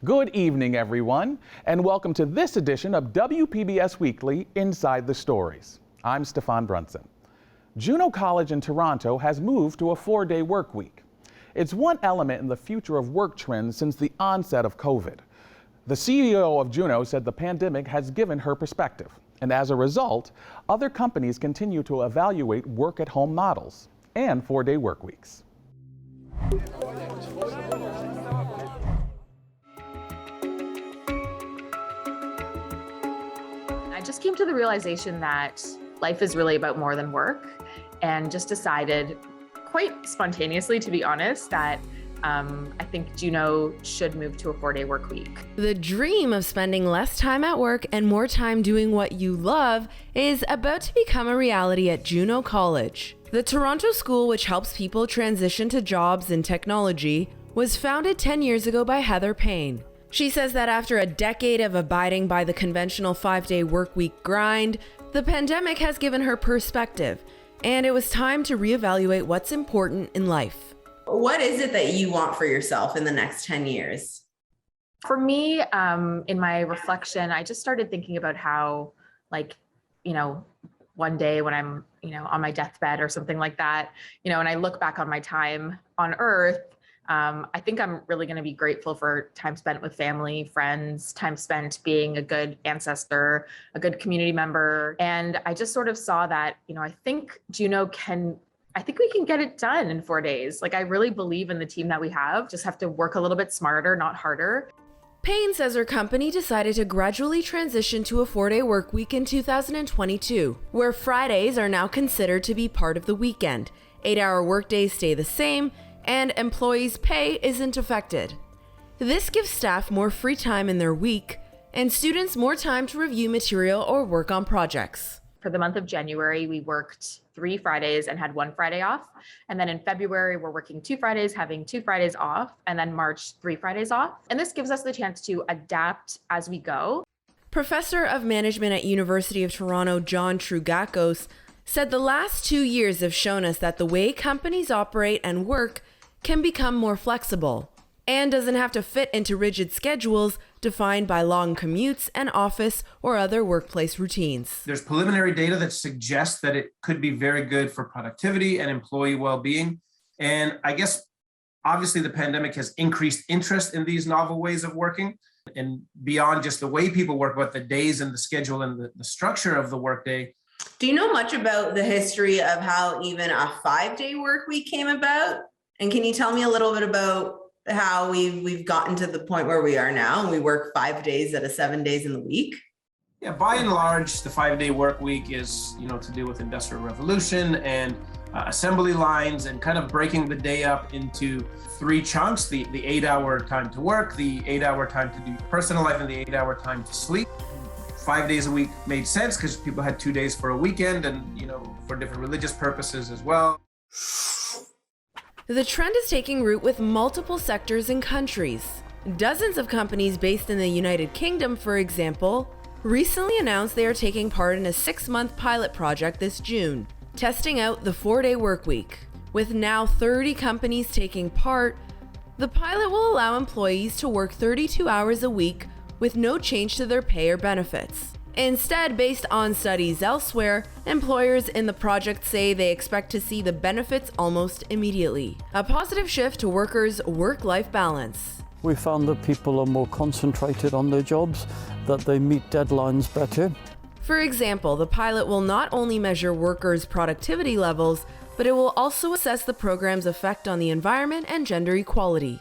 Good evening, everyone, and welcome to this edition of WPBS Weekly Inside the Stories. I'm Stefan Brunson. Juneau College in Toronto has moved to a 4-day work week. It's one element in the future of work trends since the onset of COVID. The CEO of Juneau said the pandemic has given her perspective, and as a result, other companies continue to evaluate work-at-home models and 4-day work weeks. I just came to the realization that life is really about more than work, and just decided quite spontaneously, to be honest, that I think Juneau should move to a 4-day work week. The dream of spending less time at work and more time doing what you love is about to become a reality at Juneau College. The Toronto school, which helps people transition to jobs in technology, was founded 10 years ago by Heather Payne. She says that after a decade of abiding by the conventional 5-day workweek grind, the pandemic has given her perspective, and it was time to reevaluate what's important in life. What is it that you want for yourself in the next 10 years? For me, in my reflection, I just started thinking about how, one day when I'm, on my deathbed or something like that, and I look back on my time on Earth, I think I'm really going to be grateful for time spent with family, friends, time spent being a good ancestor, a good community member. And I just sort of saw that, I think Juneau I think we can get it done in 4 days. I really believe in the team that we have, just have to work a little bit smarter, not harder. Payne says her company decided to gradually transition to a 4-day work week in 2022, where Fridays are now considered to be part of the weekend. 8-hour workdays stay the same, and employees' pay isn't affected. This gives staff more free time in their week, and students more time to review material or work on projects. For the month of January, we worked 3 Fridays and had 1 Friday off. And then in February, we're working 2 Fridays, having 2 Fridays off, and then March, 3 Fridays off. And this gives us the chance to adapt as we go. Professor of Management at University of Toronto, John Trougakos, said the last 2 years have shown us that the way companies operate and work can become more flexible and doesn't have to fit into rigid schedules defined by long commutes and office or other workplace routines. There's preliminary data that suggests that it could be very good for productivity and employee well-being. And I guess, obviously, the pandemic has increased interest in these novel ways of working, and beyond just the way people work, but the days and the schedule and the structure of the workday. Do you know much about the history of how even a 5-day work week came about? And can you tell me a little bit about how we've gotten to the point where we are now and we work 5 days out of 7 days in the week? Yeah, by and large, the 5-day work week is, to do with Industrial Revolution and assembly lines and kind of breaking the day up into 3 chunks, the 8-hour time to work, the 8-hour time to do personal life, and the 8-hour time to sleep. 5 days a week made sense because people had 2 days for a weekend and, for different religious purposes as well. The trend is taking root with multiple sectors and countries. Dozens of companies based in the United Kingdom, for example, recently announced they are taking part in a 6-month pilot project this June, testing out the 4-day workweek. With now 30 companies taking part, the pilot will allow employees to work 32 hours a week with no change to their pay or benefits. Instead, based on studies elsewhere, employers in the project say they expect to see the benefits almost immediately. A positive shift to workers' work-life balance. We found that people are more concentrated on their jobs, that they meet deadlines better. For example, the pilot will not only measure workers' productivity levels, but it will also assess the program's effect on the environment and gender equality.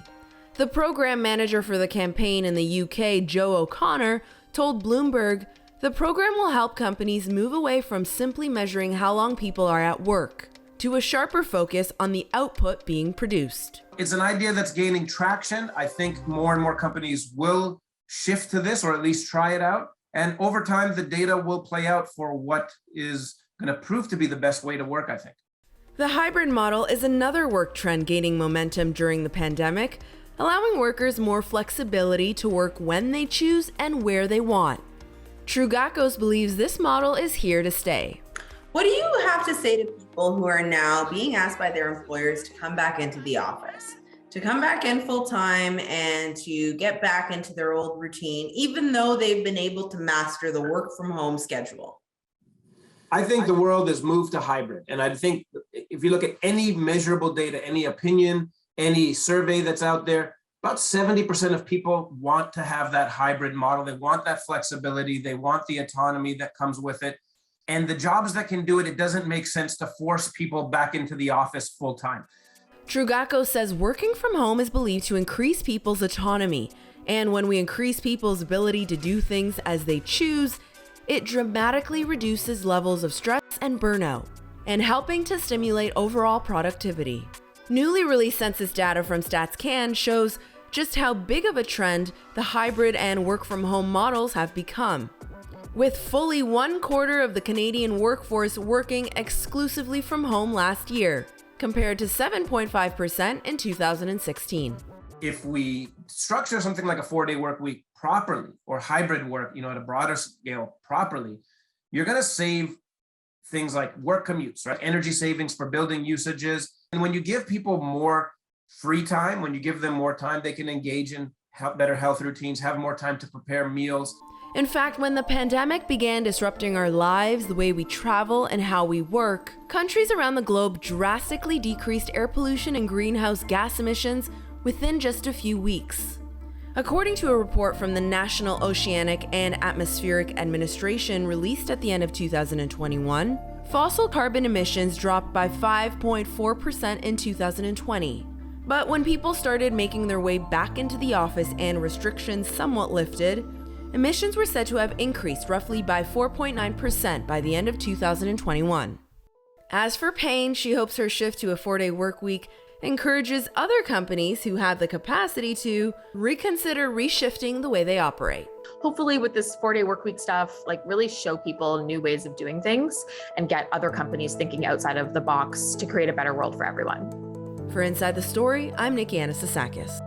The program manager for the campaign in the UK, Joe O'Connor, told Bloomberg, the program will help companies move away from simply measuring how long people are at work to a sharper focus on the output being produced. It's an idea that's gaining traction. I think more and more companies will shift to this, or at least try it out. And over time, the data will play out for what is going to prove to be the best way to work, I think. The hybrid model is another work trend gaining momentum during the pandemic, allowing workers more flexibility to work when they choose and where they want. Trougakos believes this model is here to stay. What do you have to say to people who are now being asked by their employers to come back into the office, to come back in full time and to get back into their old routine, even though they've been able to master the work from home schedule? I think the world has moved to hybrid. And I think if you look at any measurable data, any opinion, any survey that's out there, about 70% of people want to have that hybrid model. They want that flexibility. They want the autonomy that comes with it. And the jobs that can do it, it doesn't make sense to force people back into the office full time. Trugacco says working from home is believed to increase people's autonomy. And when we increase people's ability to do things as they choose, it dramatically reduces levels of stress and burnout, and helping to stimulate overall productivity. Newly released census data from StatsCan shows just how big of a trend the hybrid and work from home models have become, with fully 1/4 of the Canadian workforce working exclusively from home last year, compared to 7.5% in 2016. If we structure something like a 4-day work week properly, or hybrid work, at a broader scale properly, you're going to save things like work commutes, right? Energy savings for building usages. And when you give people more free time, when you give them more time, they can engage in better health routines, have more time to prepare meals. In fact, when the pandemic began disrupting our lives, the way we travel, and how we work, countries around the globe drastically decreased air pollution and greenhouse gas emissions within just a few weeks. According to a report from the National Oceanic and Atmospheric Administration released at the end of 2021, fossil carbon emissions dropped by 5.4% in 2020. But when people started making their way back into the office and restrictions somewhat lifted, emissions were said to have increased roughly by 4.9% by the end of 2021. As for Payne, she hopes her shift to a 4-day work week encourages other companies who have the capacity to reconsider reshifting the way they operate. Hopefully with this 4-day work week stuff, really show people new ways of doing things and get other companies thinking outside of the box to create a better world for everyone. For Inside the Story, I'm Nikki Anastasakis.